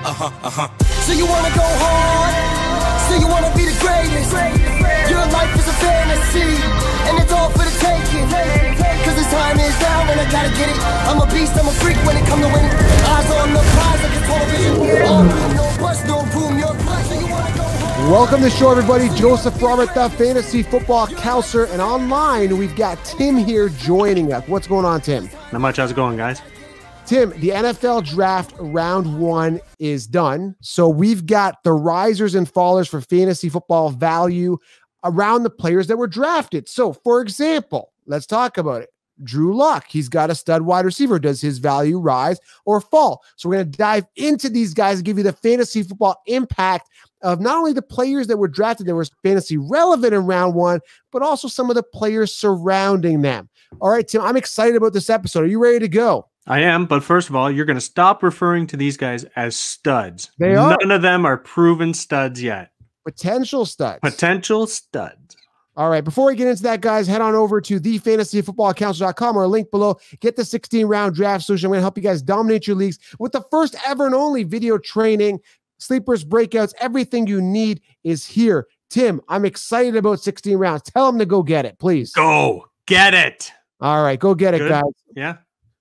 So you wanna go hard? So you wanna be the greatest? Your life is a fantasy, and it's all for the taking. Cause the time is now, and I gotta get it. I'm a beast, I'm a freak when it comes to winning. Eyes on the prize like it's television. All room, no bust, no room, your blood. So you wanna go hard? Welcome to the show, everybody. Joseph Robert, the fantasy football counselor, and online we've got Tim here joining us. What's going on, Tim? Not much. How's it going, guys? Tim, the NFL draft round 1 is done. So we've got the risers and fallers for fantasy football value around the players that were drafted. So, for example, let's talk about it. Drew Locke, he's got a stud wide receiver. Does his value rise or fall? So we're going to dive into these guys and give you the fantasy football impact of not only the players that were drafted that were fantasy relevant in round 1, but also some of the players surrounding them. All right, Tim, I'm excited about this episode. Are you ready to go? I am, but first of all, you're going to stop referring to these guys as studs. They are. None of them are proven studs yet. Potential studs. Potential studs. All right, before we get into that, guys, head on over to thefantasyfootballcounselor.com or link below. Get the 16-round draft solution. I'm going to help you guys dominate your leagues with the first ever and only video training, sleepers, breakouts, everything you need is here. Tim, I'm excited about 16 rounds. Tell them to go get it, please. Go get it. All right, go get it, guys. Yeah.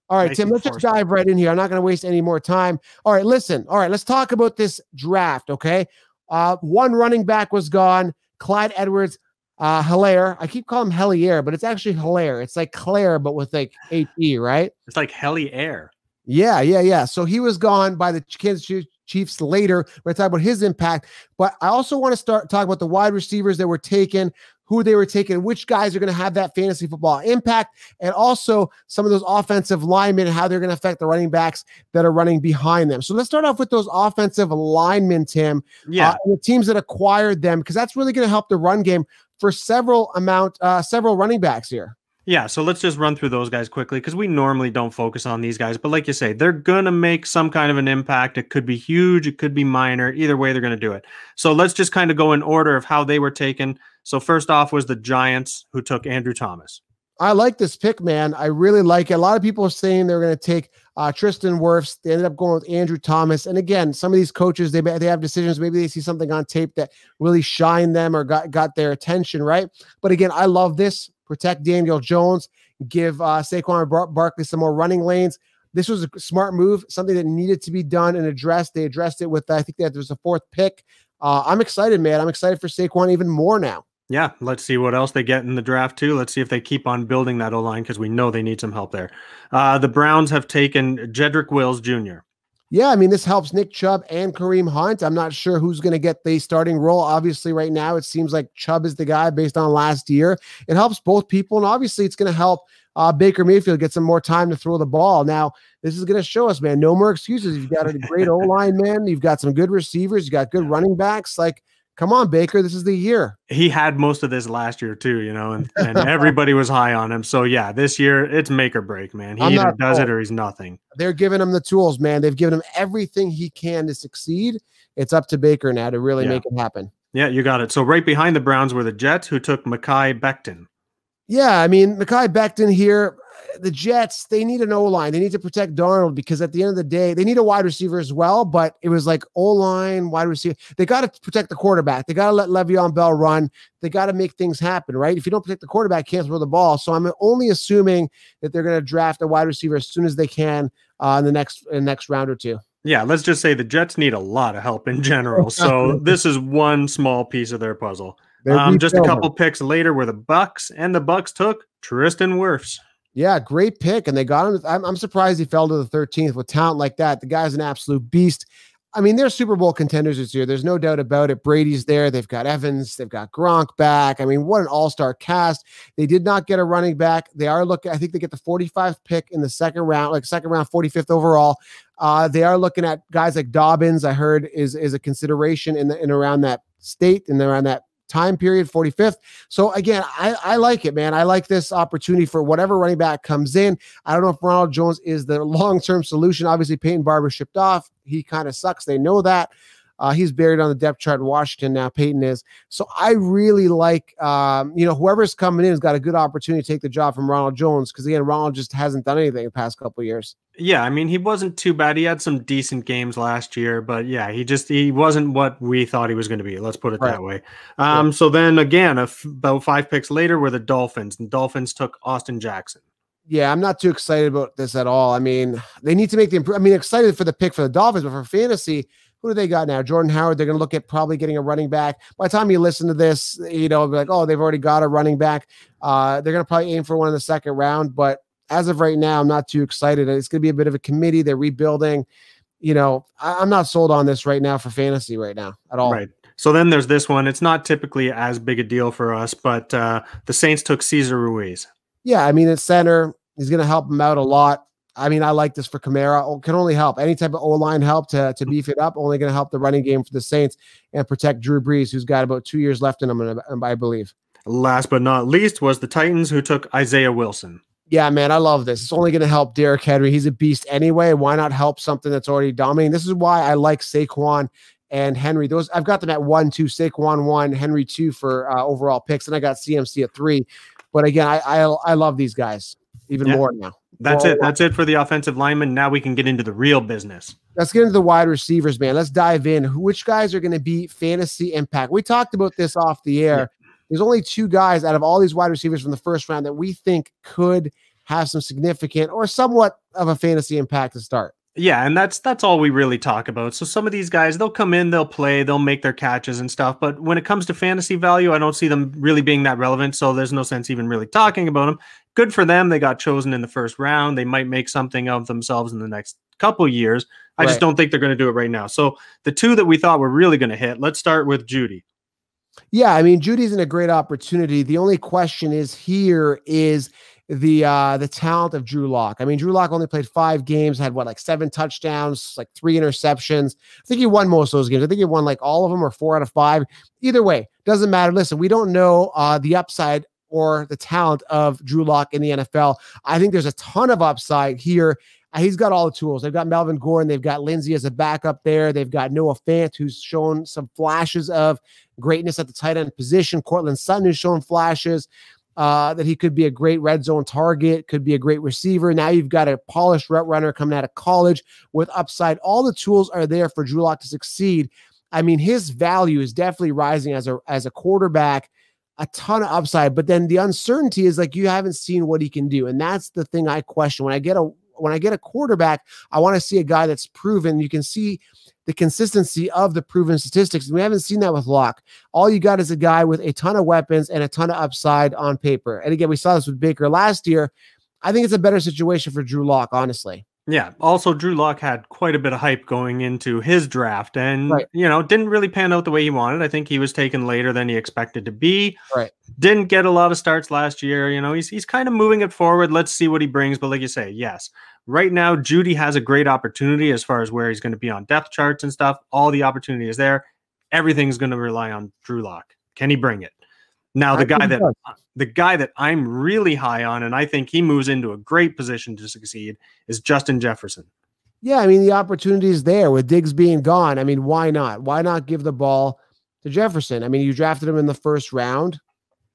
All right, Nice Tim, let's just enforcement. dive right in here. I'm not going to waste any more time. All right, listen. All right, let's talk about this draft, okay? One running back was gone. Clyde Edwards-Helaire. I keep calling him Helier, but it's actually Hilaire. It's like Claire, but with like H-E, right? It's like heli air. Yeah. So he was gone by the Kansas Chiefs later. We're going to talk about his impact. But I also want to start talking about the wide receivers that were taken, who they were taking, which guys are going to have that fantasy football impact, and also some of those offensive linemen and how they're going to affect the running backs that are running behind them. So let's start off with those offensive linemen, Tim. Yeah. And the teams that acquired them, because that's really going to help the run game for several running backs here. Yeah, so let's just run through those guys quickly because we normally don't focus on these guys. But like you say, they're going to make some kind of an impact. It could be huge. It could be minor. Either way, they're going to do it. So let's just kind of go in order of how they were taken. So first off was the Giants, who took Andrew Thomas. I like this pick, man. I really like it. A lot of people are saying they're going to take Tristan Wirfs. They ended up going with Andrew Thomas. And again, some of these coaches, they have decisions. Maybe they see something on tape that really shined them or got their attention, right? But again, I love this. Protect Daniel Jones, give Saquon Barkley some more running lanes. This was a smart move, something that needed to be done and addressed. They addressed it with, I think that there's a 4th pick. I'm excited, man. I'm excited for Saquon even more now. Yeah, let's see what else they get in the draft too. Let's see if they keep on building that O-line because we know they need some help there. The Browns have taken Jedrick Wills Jr. Yeah, I mean, this helps Nick Chubb and Kareem Hunt. I'm not sure who's going to get the starting role. Obviously, right now, it seems like Chubb is the guy based on last year. It helps both people, and obviously, it's going to help Baker Mayfield get some more time to throw the ball. Now, this is going to show us, man, no more excuses. You've got a great O-line, man. You've got some good receivers. You got good running backs. Like, come on, Baker, this is the year. He had most of this last year too, and everybody was high on him. So yeah, this year it's make or break, man. He either does it or he's nothing. They're giving him the tools, man. They've given him everything he can to succeed. It's up to Baker now to really make it happen. Yeah, you got it. So right behind the Browns were the Jets, who took Mekhi Becton. Yeah, I mean, Mekhi Becton here, the Jets, they need an O-line. They need to protect Darnold because at the end of the day, they need a wide receiver as well, but it was like O-line, wide receiver. They got to protect the quarterback. They got to let Le'Veon Bell run. They got to make things happen, right? If you don't protect the quarterback, you can't throw the ball. So I'm only assuming that they're going to draft a wide receiver as soon as they can in the next round or two. Yeah, let's just say the Jets need a lot of help in general. So this is one small piece of their puzzle. Just a couple picks later were the Bucks, and the Bucks took Tristan Wirfs. Yeah, great pick, and they got him. I'm surprised he fell to the 13th with talent like that. The guy's an absolute beast. I mean, they're Super Bowl contenders this year. There's no doubt about it. Brady's there. They've got Evans. They've got Gronk back. I mean, what an all-star cast. They did not get a running back. They are looking, I think they get the 45th pick in the second round, 45th overall. They are looking at guys like Dobbins, I heard is a consideration in around that state and around that time period, 45th. So again, I like it, man. I like this opportunity for whatever running back comes in. I don't know if Ronald Jones is the long-term solution. Obviously, Peyton Barber shipped off. He kind of sucks. They know that. He's buried on the depth chart in Washington now. Peyton is. So I really like, whoever's coming in has got a good opportunity to take the job from Ronald Jones because, again, Ronald just hasn't done anything the past couple of years. Yeah, I mean, he wasn't too bad. He had some decent games last year, but yeah, he wasn't what we thought he was going to be. Let's put it Right. that way. Yeah. So then again, about 5 picks later were the Dolphins, and Dolphins took Austin Jackson. Yeah, I'm not too excited about this at all. I mean, they need to make the improvement. I mean, excited for the pick for the Dolphins, but for fantasy, who do they got now? Jordan Howard. They're going to look at probably getting a running back. By the time you listen to this, be like, oh, they've already got a running back. They're going to probably aim for one in the second round. But as of right now, I'm not too excited. It's going to be a bit of a committee. They're rebuilding. I'm not sold on this right now for fantasy right now at all. Right. So then there's this one. It's not typically as big a deal for us, but the Saints took Cesar Ruiz. Yeah, I mean, at center, he's going to help him out a lot. I mean, I like this for Kamara. Can only help. Any type of O-line help to beef it up, only going to help the running game for the Saints and protect Drew Brees, who's got about 2 years left in him, I believe. Last but not least was the Titans, who took Isiah Wilson. Yeah, man, I love this. It's only going to help Derrick Henry. He's a beast anyway. Why not help something that's already dominating? This is why I like Saquon and Henry. I've got them at 1, 2, Saquon 1, Henry 2 for overall picks, and I got CMC at 3. But again, I love these guys even more now. That's it. That's it for the offensive linemen. Now we can get into the real business. Let's get into the wide receivers, man. Let's dive in. Which guys are going to be fantasy impact? We talked about this off the air. Yeah. There's only 2 guys out of all these wide receivers from the first round that we think could have some significant or somewhat of a fantasy impact to start. Yeah, and that's all we really talk about. So some of these guys, they'll come in, they'll play, they'll make their catches and stuff. But when it comes to fantasy value, I don't see them really being that relevant. So there's no sense even really talking about them. Good for them. They got chosen in the first round. They might make something of themselves in the next couple years. I just don't think they're going to do it right now. So the 2 that we thought were really going to hit, let's start with Jeudy. Yeah, I mean, Judy's in a great opportunity. The only question is the talent of Drew Locke. I mean, Drew Locke only played 5 games, had 7 touchdowns, 3 interceptions. I think he won most of those games. I think he won all of them or 4 out of 5. Either way, doesn't matter. Listen, we don't know the upside or the talent of Drew Locke in the NFL. I think there's a ton of upside here. He's got all the tools. They've got Melvin Gordon. They've got Lindsey as a backup there. They've got Noah Fant, who's shown some flashes of greatness at the tight end position. Cortland Sutton, who's shown flashes that he could be a great red zone target, could be a great receiver. Now you've got a polished route runner coming out of college with upside. All the tools are there for Drew Locke to succeed. I mean, his value is definitely rising as a quarterback, a ton of upside, but then the uncertainty is you haven't seen what he can do. And that's the thing I question. When I get a quarterback, I want to see a guy that's proven. You can see the consistency of the proven statistics. We haven't seen that with Locke. All you got is a guy with a ton of weapons and a ton of upside on paper. And again, we saw this with Baker last year. I think it's a better situation for Drew Locke, honestly. Yeah. Also, Drew Locke had quite a bit of hype going into his draft and, didn't really pan out the way he wanted. I think he was taken later than he expected to be. Right. Didn't get a lot of starts last year. He's kind of moving it forward. Let's see what he brings. But like you say, yes, right now, Jeudy has a great opportunity as far as where he's going to be on depth charts and stuff. All the opportunity is there. Everything's going to rely on Drew Locke. Can he bring it? Now, the guy that I'm really high on, and I think he moves into a great position to succeed, is Justin Jefferson. Yeah, I mean, the opportunity is there with Diggs being gone. I mean, why not? Why not give the ball to Jefferson? I mean, you drafted him in the first round,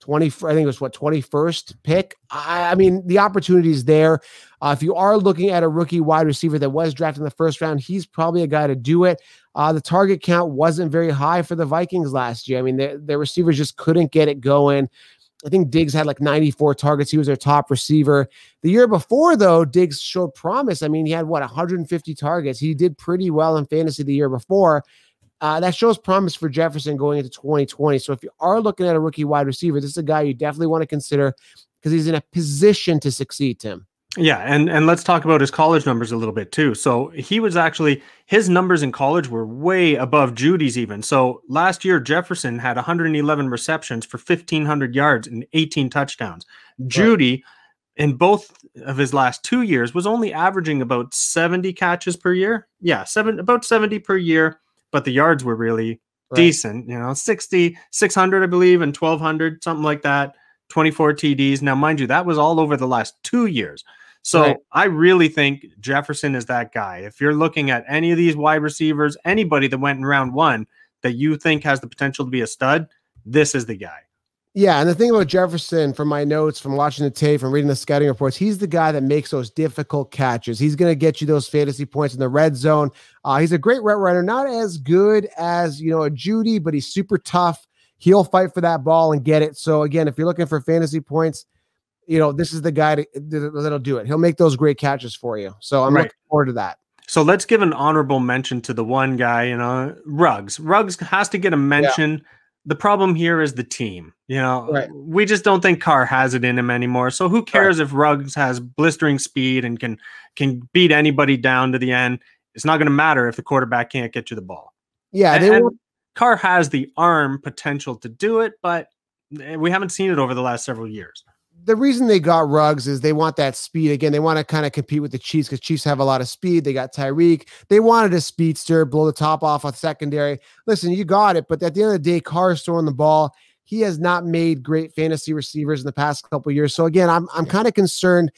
20. I think it was 21st pick. I mean, the opportunity is there. If you are looking at a rookie wide receiver that was drafted in the first round, he's probably a guy to do it. The target count wasn't very high for the Vikings last year. I mean, their receivers just couldn't get it going. I think Diggs had 94 targets. He was their top receiver. The year before, though, Diggs showed promise. I mean, he had 150 targets. He did pretty well in fantasy the year before. That shows promise for Jefferson going into 2020. So if you are looking at a rookie wide receiver, this is a guy you definitely want to consider because he's in a position to succeed, Tim. Yeah, and let's talk about his college numbers a little bit too. So he was actually, his numbers in college were way above Jeudy's even. So last year, Jefferson had 111 receptions for 1,500 yards and 18 touchdowns. Right. Jeudy, in both of his last 2 years, was only averaging about 70 catches per year. Yeah, about 70 per year, but the yards were really decent. 60, 600, I believe, and 1,200, something like that. 24 TDs. Now, mind you, that was all over the last 2 years. So I really think Jefferson is that guy. If you're looking at any of these wide receivers, anybody that went in round 1 that you think has the potential to be a stud, this is the guy. Yeah, and the thing about Jefferson, from my notes, from watching the tape, from reading the scouting reports, he's the guy that makes those difficult catches. He's going to get you those fantasy points in the red zone. He's a great route runner, not as good as, you know, a Jeudy, but he's super tough. He'll fight for that ball and get it. So again, if you're looking for fantasy points, you know, this is the guy that'll do it. He'll make those great catches for you. So I'm looking forward to that. So let's give an honorable mention to the one guy, you know, Ruggs. Ruggs has to get a mention. Yeah. The problem here is the team. You know, we just don't think Carr has it in him anymore. So who cares if Ruggs has blistering speed and can beat anybody down to the end? It's not going to matter if the quarterback can't get you the ball. Yeah, and Carr has the arm potential to do it, but we haven't seen it over the last several years. The reason they got Ruggs is they want that speed. Again, they want to kind of compete with the Chiefs because Chiefs have a lot of speed. They got Tyreek. They wanted a speedster, blow the top off a secondary. Listen, you got it, but at the end of the day, Carr is throwing the ball. He has not made great fantasy receivers in the past couple of years. So again, I'm kind of concerned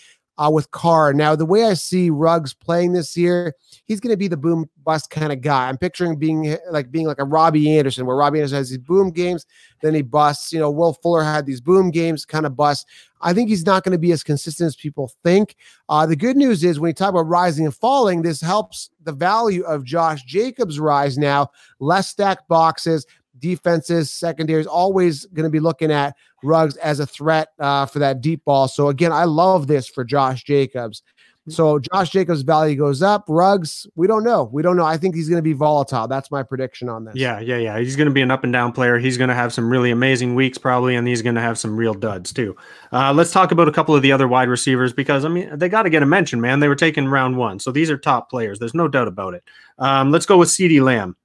with Carr. Now, the way I see Ruggs playing this year, he's going to be the boom bust kind of guy. I'm picturing being like a Robbie Anderson, where Robbie Anderson has these boom games, then he busts. You know, Will Fuller had these boom games, kind of bust. I think he's not going to be as consistent as people think. The good news is when you talk about rising and falling, this helps the value of Josh Jacobs rise now. Less stacked boxes, defenses, secondaries, always going to be looking at Ruggs as a threat for that deep ball. So again, I love this for Josh Jacobs. So Josh Jacobs' value goes up. Ruggs, we don't know. I think he's going to be volatile. That's my prediction on this. Yeah. He's going to be an up and down player. He's going to have some really amazing weeks probably, and he's going to have some real duds too. Let's talk about a couple of the other wide receivers because, I mean, they got to get a mention, man. They were taken round 1. So these are top players. There's no doubt about it. Let's go with CeeDee Lamb.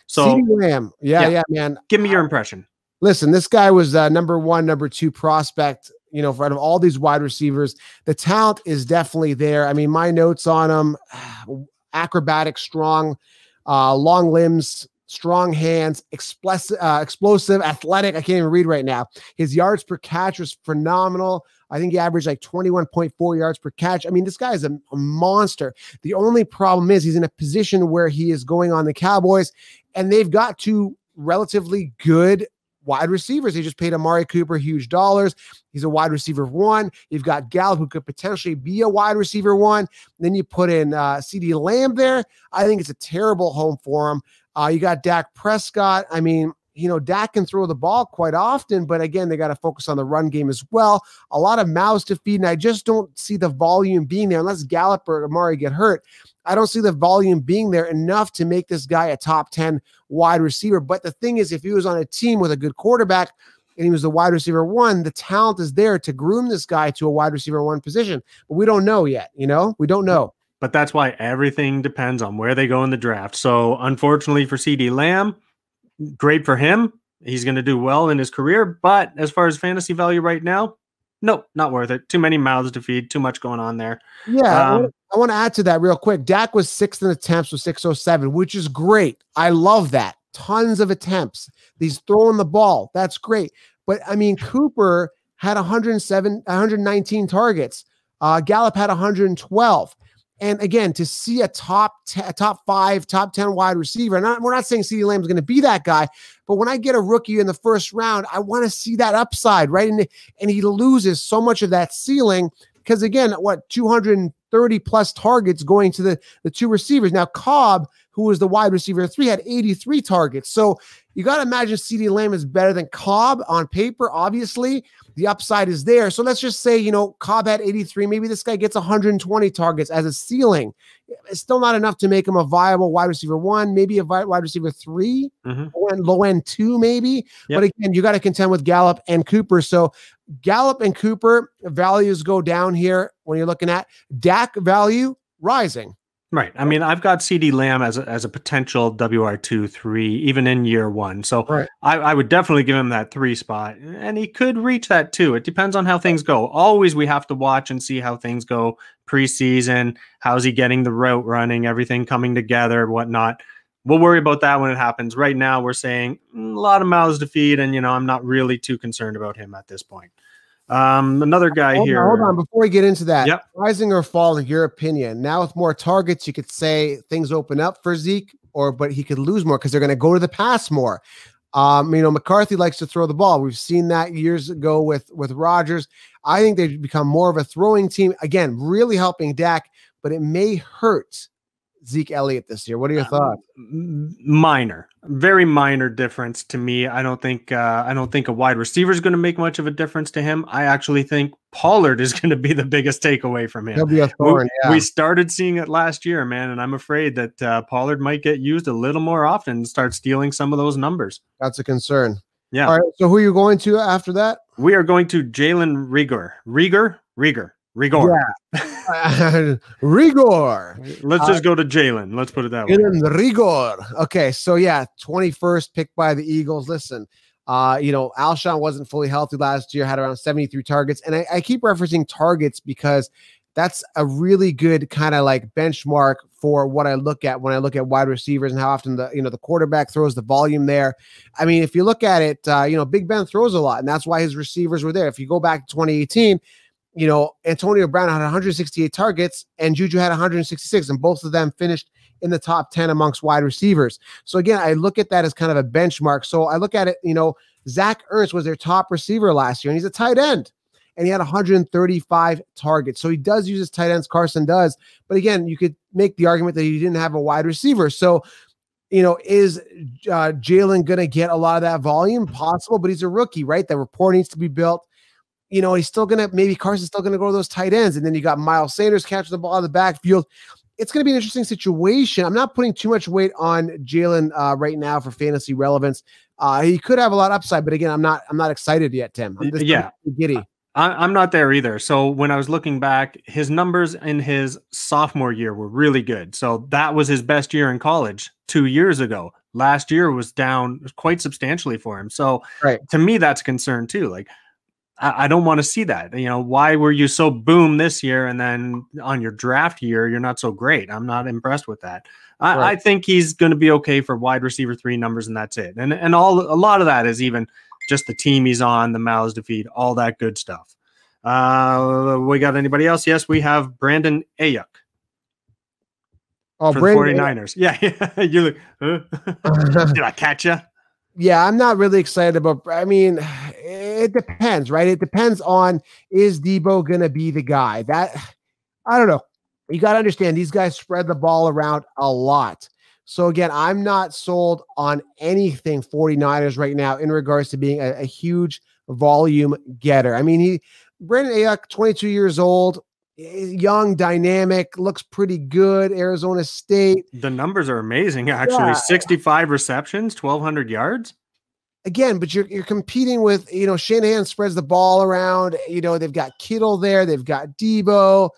So CeeDee Lamb. Yeah, man. Give me your impression. Listen, this guy was number 1, number 2 prospect, you know, out of all these wide receivers. The talent is definitely there. I mean, my notes on him, acrobatic, strong, long limbs, strong hands, explosive, athletic. I can't even read right now. His yards per catch was phenomenal. I think he averaged like 21.4 yards per catch. I mean, this guy is a monster. The only problem is he's in a position where he is going on the Cowboys, and they've got 2 relatively good wide receivers. They just paid Amari Cooper huge dollars. He's a wide receiver 1. You've got Gallup, who could potentially be a wide receiver 1. Then you put in CeeDee Lamb there. I think it's a terrible home for him. You got Dak Prescott. I mean, you know, Dak can throw the ball quite often, but again, they got to focus on the run game as well. A lot of mouths to feed, and I just don't see the volume being there unless Gallup or Amari get hurt. I don't see the volume being there enough to make this guy a top 10 wide receiver. But the thing is, if he was on a team with a good quarterback and he was the wide receiver 1, the talent is there to groom this guy to a wide receiver 1 position. But we don't know yet, you know? We don't know. But that's why everything depends on where they go in the draft. So unfortunately for CeeDee Lamb, great for him. He's going to do well in his career. But as far as fantasy value right now, nope, not worth it. Too many mouths to feed, too much going on there. Yeah, I want to add to that real quick. Dak was 6th in attempts with 607, which is great. I love that. Tons of attempts. He's throwing the ball. That's great. But I mean, Cooper had 119 targets. Gallup had 112. And again, to see a top 5, top 10 wide receiver, and we're not saying CeeDee Lamb is going to be that guy, but when I get a rookie in the first round, I want to see that upside, right? And he loses so much of that ceiling because, again, 230 plus targets going to the 2 receivers. Now, Cobb, who was the wide receiver 3, had 83 targets. So you got to imagine CeeDee Lamb is better than Cobb on paper, obviously. The upside is there. So let's just say, you know, Cobb had 83. Maybe this guy gets 120 targets as a ceiling. It's still not enough to make him a viable wide receiver 1, maybe a wide receiver 3, low end 2, maybe. Yep. But again, you got to contend with Gallup and Cooper. So Gallup and Cooper values go down here when you're looking at Dak value rising. Right. I mean, I've got CeeDee Lamb as a potential WR2, 3, even in year 1. So right. I would definitely give him that 3 spot, and he could reach that 2. It depends on how things go. Always we have to watch and see how things go preseason. How's he getting the route running, everything coming together, whatnot. We'll worry about that when it happens. Right now, we're saying a lot of mouths to feed, and, you know, I'm not really too concerned about him at this point. Another guy here. Hold on. Before we get into that, rising or falling, your opinion. Now with more targets, you could say things open up for Zeke, but he could lose more because they're going to go to the pass more. McCarthy likes to throw the ball. We've seen that years ago with Rodgers. I think they've become more of a throwing team. Again, really helping Dak, but it may hurt Zeke Elliott this year. What are your thoughts? Minor, very minor difference to me. I don't think a wide receiver is going to make much of a difference to him. I actually think Pollard is going to be the biggest takeaway from him. He'll be a thorn, we started seeing it last year, man, and I'm afraid that Pollard might get used a little more often and start stealing some of those numbers. That's a concern. Yeah. All right. So who are you going to after that? We are going to Jalen Rigor. Yeah. Rigor. Let's just go to Jalen. Let's put it that way. Rigor. Okay. So 21st picked by the Eagles. Listen, Alshon wasn't fully healthy last year, had around 73 targets. And I keep referencing targets because that's a really good kind of like benchmark for what I look at when I look at wide receivers and how often the quarterback throws, the volume there. I mean, if you look at it, Big Ben throws a lot, and that's why his receivers were there. If you go back to 2018, Antonio Brown had 168 targets and Juju had 166, and both of them finished in the top 10 amongst wide receivers. So again, I look at that as kind of a benchmark. So I look at it, Zach Ertz was their top receiver last year, and he's a tight end, and he had 135 targets. So he does use his tight ends. Carson does. But again, you could make the argument that he didn't have a wide receiver. So, is Jalen going to get a lot of that volume? Possible, but he's a rookie, right? The rapport needs to be built. He's still going to, maybe Carson's still going to go to those tight ends. And then you got Miles Sanders catching the ball out of the backfield. It's going to be an interesting situation. I'm not putting too much weight on Jalen right now for fantasy relevance. He could have a lot of upside, but again, I'm not excited yet, Tim. I'm just giddy. I'm not there either. So when I was looking back, his numbers in his sophomore year were really good. So that was his best year in college 2 years ago. Last year was down quite substantially for him. So to me, that's a concern too. Like, I don't want to see that. Why were you so boom this year, and then on your draft year, you're not so great? I'm not impressed with that. I think he's going to be okay for wide receiver 3 numbers, and that's it. And a lot of that is even just the team he's on, the mouths to feed, all that good stuff. We got anybody else? Yes, we have Brandon Ayuk. Oh, for Brandon the 49ers. Yeah. You're like, did I catch you? Yeah, I'm not really excited about. I mean, it depends, right? It depends on, is Debo going to be the guy? That I don't know. You got to understand, these guys spread the ball around a lot. So again, I'm not sold on anything 49ers right now in regards to being a huge volume getter. I mean, Brandon Ayuk, 22 years old, young, dynamic, looks pretty good. Arizona State. The numbers are amazing, actually. 65 receptions, 1,200 yards. Again, but you're competing with, Shanahan spreads the ball around. They've got Kittle there. They've got Debo.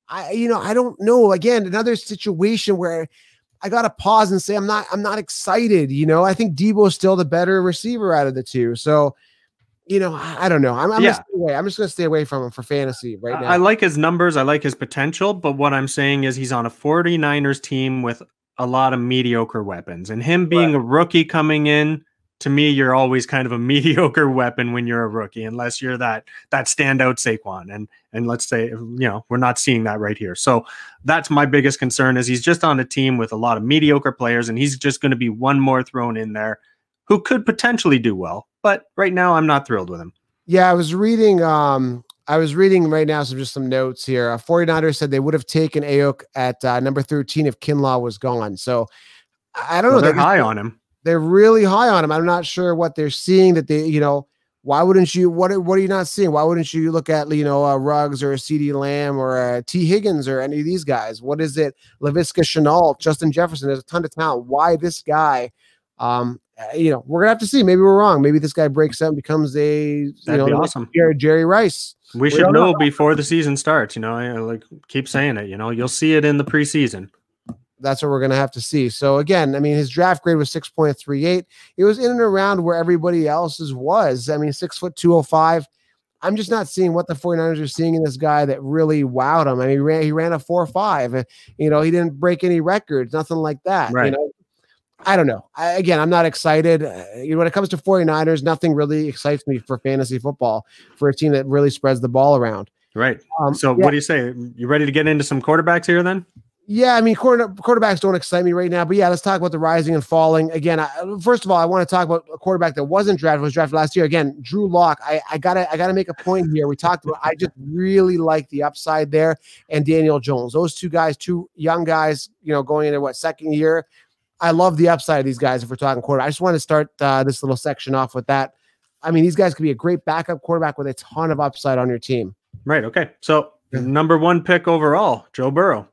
I don't know. Again, another situation where I got to pause and say, I'm not excited. I think Debo is still the better receiver out of the two. So, I don't know. I'm just going to stay away from him for fantasy right now. I like his numbers. I like his potential. But what I'm saying is he's on a 49ers team with a lot of mediocre weapons. And him being a rookie coming in, to me, you're always kind of a mediocre weapon when you're a rookie, unless you're that standout Saquon. And let's say, we're not seeing that right here. So that's my biggest concern, is he's just on a team with a lot of mediocre players, and he's just going to be one more thrown in there who could potentially do well. But right now, I'm not thrilled with him. Yeah, I was reading right now some notes here. 49ers said they would have taken Aoki at number 13 if Kinlaw was gone. So I don't know. They're high on him. They're really high on him. I'm not sure what they're seeing that they, why wouldn't you, what are you not seeing? Why wouldn't you look at, Ruggs or a CD Lamb or a T Higgins or any of these guys? What is it? Laviska Shenault, Justin Jefferson, there's a ton of talent. Why this guy? We're gonna have to see. Maybe we're wrong. Maybe this guy breaks out and becomes that'd be awesome. Jerry Rice. We should know before the season starts. I keep saying it. You'll see it in the preseason. That's what we're going to have to see. So again, I mean, his draft grade was 6.38. It was in and around where everybody else's was. I mean, 6 foot 205. I'm just not seeing what the 49ers are seeing in this guy that really wowed him. I mean, he ran a 4.5. He didn't break any records, nothing like that. Right. I don't know. I'm not excited. When it comes to 49ers, nothing really excites me for fantasy football for a team that really spreads the ball around. Right. What do you say? You ready to get into some quarterbacks here then? Yeah, I mean, quarterbacks don't excite me right now, but yeah, let's talk about the rising and falling. Again, first of all, I want to talk about a quarterback that wasn't drafted, was drafted last year. Again, Drew Locke. I gotta make a point here. We talked about, I just really like the upside there, and Daniel Jones. Those two guys, two young guys, going into second year. I love the upside of these guys if we're talking quarterback. I just want to start this little section off with that. I mean, these guys could be a great backup quarterback with a ton of upside on your team. Right. Okay. So number 1 pick overall, Joe Burrow.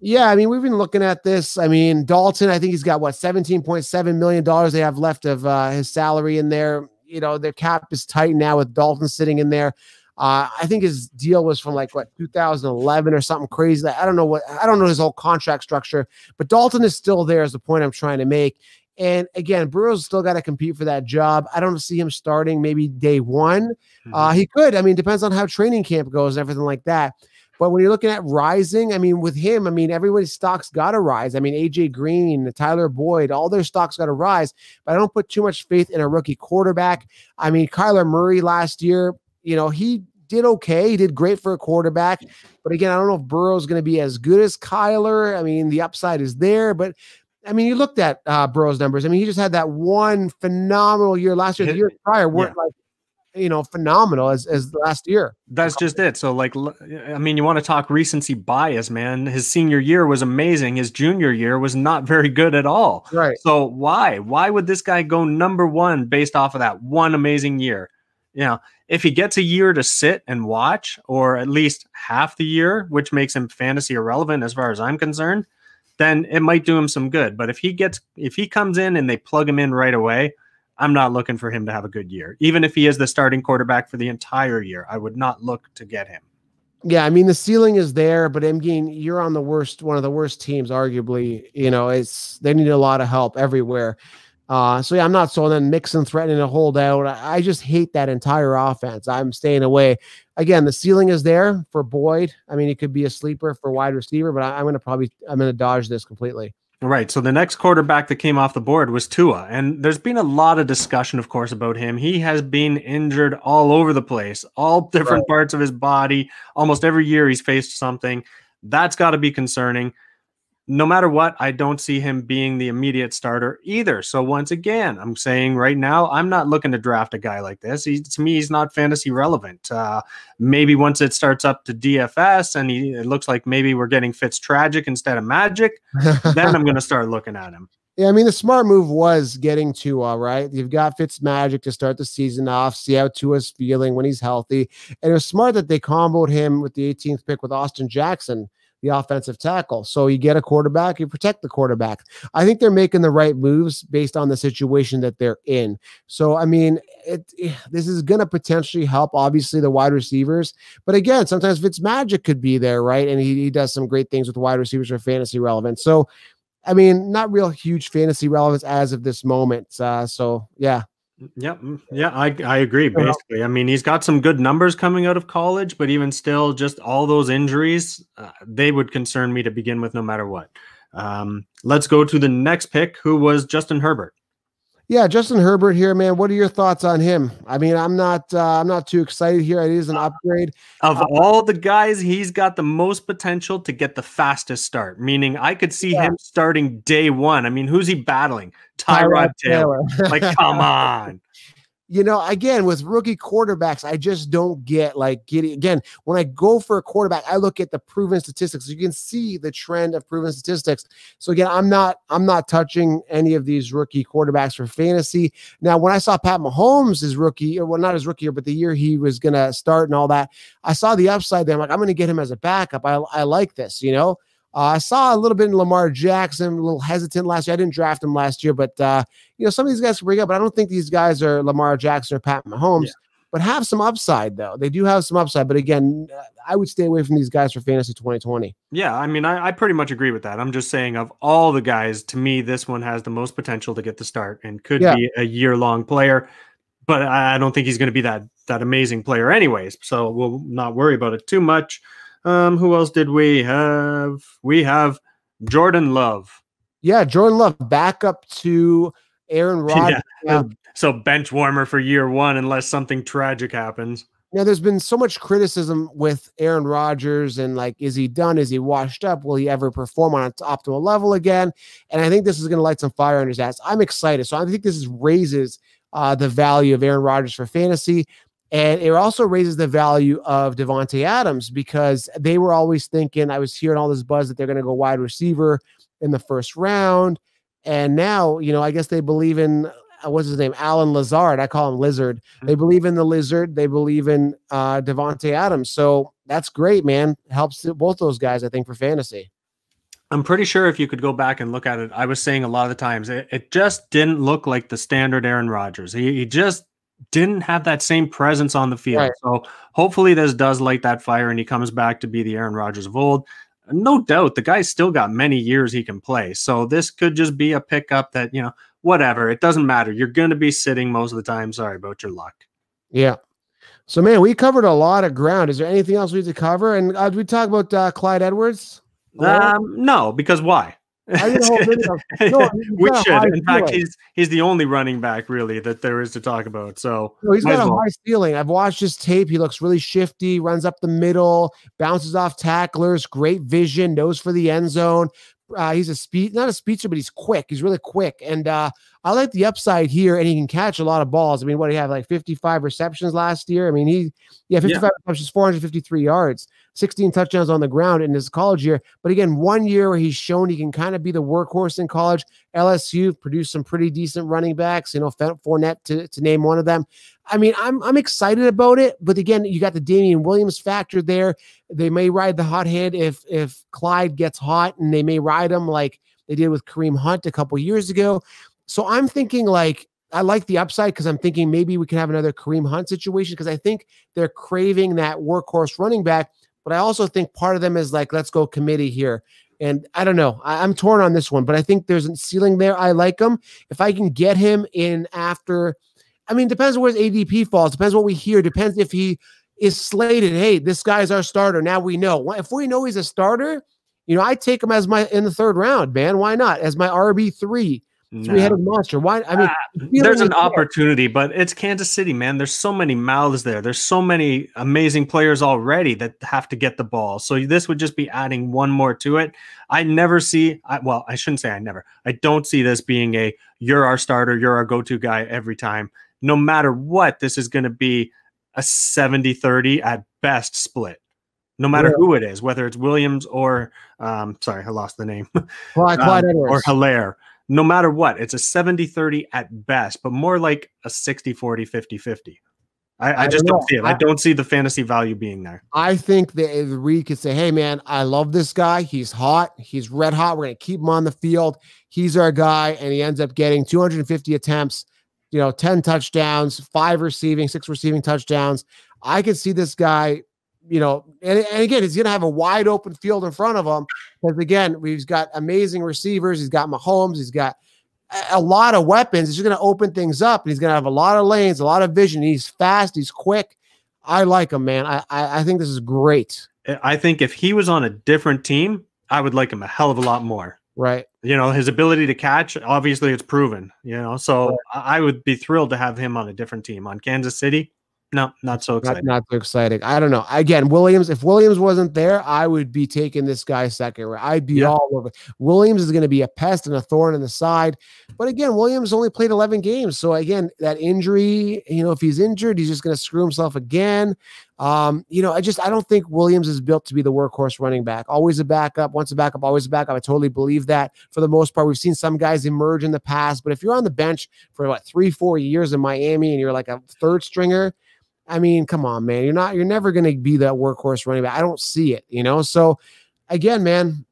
Yeah, I mean, we've been looking at this. I mean, Dalton, I think he's got $17.7 million they have left of his salary in there. Their cap is tight now with Dalton sitting in there. I think his deal was from 2011 or something crazy. I don't know his whole contract structure, but Dalton is still there is the point I'm trying to make. And again, Burrow's still got to compete for that job. I don't see him starting maybe day one. He could. I mean, depends on how training camp goes and everything like that. But when you're looking at rising, I mean, with him, I mean, everybody's stocks got to rise. I mean, AJ Green, Tyler Boyd, all their stocks got to rise. But I don't put too much faith in a rookie quarterback. I mean, Kyler Murray last year, he did okay. He did great for a quarterback. But again, I don't know if Burrow's going to be as good as Kyler. I mean, the upside is there. But I mean, you looked at Burrow's numbers. I mean, he just had that one phenomenal year last year. The year prior weren't phenomenal as last year. That's just it. So I mean, you want to talk recency bias, man. His senior year was amazing. His junior year was not very good at all. Right. So why would this guy go number 1 based off of that one amazing year? If he gets a year to sit and watch, or at least half the year, which makes him fantasy irrelevant as far as I'm concerned, then it might do him some good. But if he comes in and they plug him in right away, I'm not looking for him to have a good year. Even if he is the starting quarterback for the entire year, I would not look to get him. Yeah, I mean, the ceiling is there, but again, you're on one of the worst teams, arguably. They need a lot of help everywhere. So yeah, I'm not sold on Mixon threatening to hold out. I just hate that entire offense. I'm staying away. Again, the ceiling is there for Boyd. I mean, he could be a sleeper for wide receiver, but I'm going to dodge this completely. Right. So the next quarterback that came off the board was Tua. And there's been a lot of discussion, of course, about him. He has been injured all over the place, all different parts of his body. Almost every year he's faced something. That's got to be concerning. No matter what, I don't see him being the immediate starter either. So once again, I'm saying right now, I'm not looking to draft a guy like this. To me, he's not fantasy relevant. Maybe once it starts up to DFS and it looks like maybe we're getting Fitz tragic instead of magic, then I'm going to start looking at him. Yeah, I mean, the smart move was getting Tua, right? You've got Fitz magic to start the season off, see how Tua's feeling when he's healthy. And it was smart that they comboed him with the 18th pick with Austin Jackson, the offensive tackle. So you get a quarterback, you protect the quarterback. I think they're making the right moves based on the situation that they're in. So, I mean, this is going to potentially help, obviously, the wide receivers. But again, sometimes Fitzmagic could be there, right? And he does some great things with wide receivers for fantasy relevance. So, I mean, not real huge fantasy relevance as of this moment. So, yeah. Yeah, I agree, basically. I mean, he's got some good numbers coming out of college, but even still, just all those injuries, they would concern me to begin with no matter what. Let's go to the next pick, who was Justin Herbert. Yeah, Justin Herbert here, man. What are your thoughts on him? I mean, I'm not too excited here. It is an upgrade. Of all the guys, he's got the most potential to get the fastest start, meaning I could see him starting day one. I mean, who's he battling? Tyrod Taylor. Like, come on. Again, with rookie quarterbacks, I just don't get again, when I go for a quarterback, I look at the proven statistics. You can see the trend of proven statistics. So again, I'm not touching any of these rookie quarterbacks for fantasy. Now, when I saw Pat Mahomes, his rookie, or well, not his rookie year, but the year he was going to start and all that, I saw the upside there. I'm like, I'm going to get him as a backup. I like this, I saw a little bit in Lamar Jackson, a little hesitant last year. I didn't draft him last year, but some of these guys can bring up, but I don't think these guys are Lamar Jackson or Pat Mahomes, but have some upside though. They do have some upside, but again, I would stay away from these guys for fantasy 2020. Yeah. I mean, I pretty much agree with that. I'm just saying, of all the guys, to me, this one has the most potential to get the start and could be a year-long player, but I don't think he's going to be that amazing player anyways. So we'll not worry about it too much. Who else did we have? We have Jordan Love. Yeah, Jordan Love, backup to Aaron Rodgers. Yeah. So bench warmer for year one, unless something tragic happens. Now, there's been so much criticism with Aaron Rodgers and like, is he done? Is he washed up? Will he ever perform on an optimal level again? And I think this is going to light some fire under his ass. I'm excited. So I think this raises the value of Aaron Rodgers for fantasy. And it also raises the value of Devontae Adams, because they were always thinking, I was hearing all this buzz that they're going to go wide receiver in the first round. And now, I guess they believe in, what's his name? Alan Lazard. I call him Lizard. They believe in the Lizard. They believe in Devontae Adams. So that's great, man. Helps both those guys, I think, for fantasy. I'm pretty sure if you could go back and look at it, I was saying a lot of the times, it just didn't look like the standard Aaron Rodgers. He just didn't have that same presence on the field. Right. So hopefully this does light that fire and he comes back to be the Aaron Rodgers of old. No doubt the guy's still got many years he can play. So this could just be a pickup that, whatever. It doesn't matter. You're going to be sitting most of the time. Sorry about your luck. Yeah. So, man, we covered a lot of ground. Is there anything else we need to cover? And did we talk about Clyde Edwards? No, because why? We should. In fact, he's the only running back really that there is to talk about. So he's got a high ceiling. I've watched his tape. He looks really shifty, runs up the middle, bounces off tacklers, great vision, knows for the end zone. He's not a speedster, but he's quick. He's really quick. And I like the upside here, and he can catch a lot of balls. I mean, what do you have, like 55 receptions last year? I mean, 55 receptions, 453 yards, 16 touchdowns on the ground in his college year. But again, 1 year where he's shown he can kind of be the workhorse in college. LSU produced some pretty decent running backs, Fournette to name one of them. I mean, I'm excited about it, but again, you got the Damian Williams factor there. They may ride the hot hand if Clyde gets hot, and they may ride him like they did with Kareem Hunt a couple years ago. So I'm thinking I like the upside, because I'm thinking maybe we can have another Kareem Hunt situation, because I think they're craving that workhorse running back. But I also think part of them is like, let's go committee here. And I don't know. I'm torn on this one, but I think there's a ceiling there. I like him. If I can get him in after, depends on where his ADP falls. Depends what we hear. Depends if he is slated. Hey, this guy's our starter. Now we know. If we know he's a starter, I take him as in the third round, man. Why not? As my RB3. Three-headed monster. Why? There's an opportunity, but it's Kansas City, man. There's so many mouths there. There's so many amazing players already that have to get the ball. So this would just be adding one more to it. I shouldn't say I never. I don't see this being you're our starter, you're our go-to guy every time. No matter what, this is going to be a 70-30 at best split. No matter who it is, whether it's Williams or sorry, I lost the name. Clyde Edwards. Or Hilaire. No matter what, it's a 70-30 at best, but more like a 60-40, 50-50. I just don't see it. I don't see the fantasy value being there. I think that Reed could say, hey, man, I love this guy. He's hot. He's red hot. We're going to keep him on the field. He's our guy. And he ends up getting 250 attempts, 10 touchdowns, 6 receiving touchdowns. I could see this guy, and again, he's going to have a wide open field in front of him. Because again, we've got amazing receivers. He's got Mahomes. He's got a lot of weapons. He's going to open things up, and he's going to have a lot of lanes, a lot of vision. He's fast. He's quick. I like him, man. I think this is great. I think if he was on a different team, I would like him a hell of a lot more. Right. His ability to catch, obviously it's proven, so right. I would be thrilled to have him on a different team. On Kansas City, no, not so exciting. Not so exciting. I don't know. Again, if Williams wasn't there, I would be taking this guy second. I'd be all over. Williams is going to be a pest and a thorn in the side. But again, Williams only played 11 games. So again, that injury, if he's injured, he's just going to screw himself again. I don't think Williams is built to be the workhorse running back. Always a backup. Once a backup, always a backup. I totally believe that for the most part. We've seen some guys emerge in the past, but if you're on the bench for 3-4 years in Miami and you're like a third stringer, come on, man. You're never going to be that workhorse running back. I don't see it, So again, man,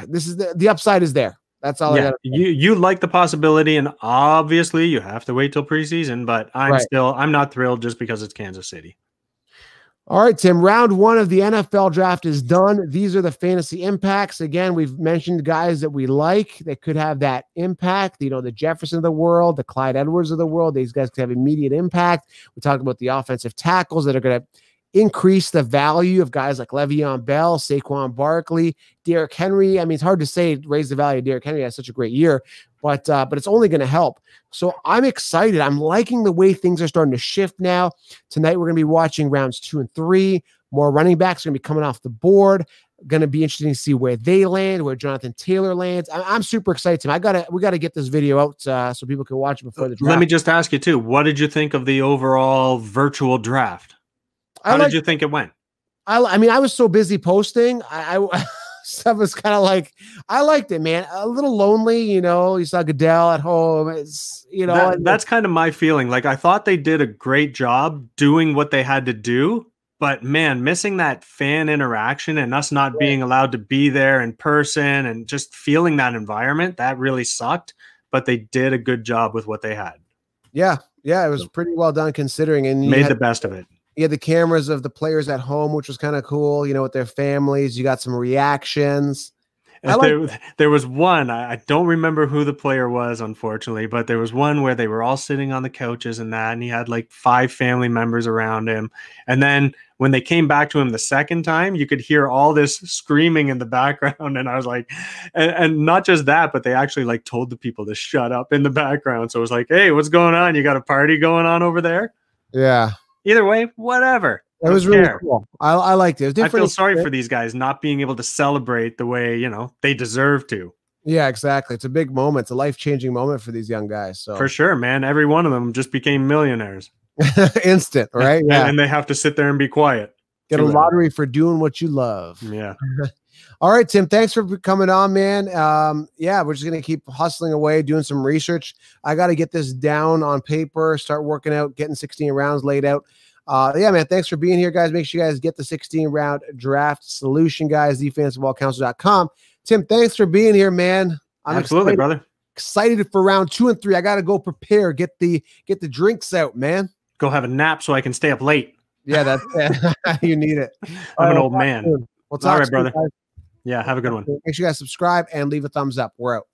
this is the upside is there. That's all I got. You like the possibility, and obviously you have to wait till preseason, but I'm not thrilled just because it's Kansas City. All right, Tim, round 1 of the NFL draft is done. These are the fantasy impacts. Again, we've mentioned guys that we like that could have that impact, the Jefferson of the world, the Clyde Edwards of the world. These guys could have immediate impact. We talked about the offensive tackles that are going to increase the value of guys like Le'Veon Bell, Saquon Barkley, Derrick Henry. It's hard to say raise the value of Derrick Henry. He had such a great year. but it's only going to help. So I'm excited. I'm liking the way things are starting to shift now. Tonight we're going to be watching rounds 2 and 3. More running backs are going to be coming off the board. Going to be interesting to see where they land, where Jonathan Taylor lands. I'm super excited, Tim. We got to get this video out so people can watch it before the draft. Let me just ask you too. What did you think of the overall virtual draft? How did you think it went? I mean, I was so busy posting. I stuff was kind of like, I liked it, man. A little lonely, you know. You saw Goodell at home. It's, you know, that's kind of my feeling. Like, I thought they did a great job doing what they had to do. But man, missing that fan interaction and us not being allowed to be there in person and just feeling that environment, that really sucked. But they did a good job with what they had. Yeah, it was pretty well done considering. And made the best of it. You had the cameras of the players at home, which was kind of cool, you know, with their families. You got some reactions. There was one, I don't remember who the player was, unfortunately, but there was one where they were all sitting on the couches and that, and he had like 5 family members around him. And then when they came back to him the second time, you could hear all this screaming in the background. And I was like, and not just that, but they actually like told the people to shut up in the background. So it was like, hey, what's going on? You got a party going on over there? Yeah. Either way, whatever. It was really cool. I liked it. It was different. I feel sorry for these guys not being able to celebrate the way, you know, they deserve to. Yeah, exactly. It's a big moment. It's a life-changing moment for these young guys. So for sure, man. Every one of them just became millionaires. Instant, right? Yeah. And they have to sit there and be quiet. Get a lottery for doing what you love. Yeah. All right, Tim. Thanks for coming on, man. Yeah, we're just gonna keep hustling away, doing some research. I got to get this down on paper, start working out, getting 16 rounds laid out. Yeah, man, thanks for being here, guys. Make sure you guys get the 16-round draft solution, guys, defensiveballcouncil.com. Tim, thanks for being here, man. I'm absolutely, brother. Excited for round 2 and 3. I got to go prepare, get the drinks out, man. Go have a nap so I can stay up late. Yeah, that's you need it. I'm an old man. We'll talk all right, brother. Guys. Yeah, have a good one. Make sure you guys subscribe and leave a thumbs up. We're out.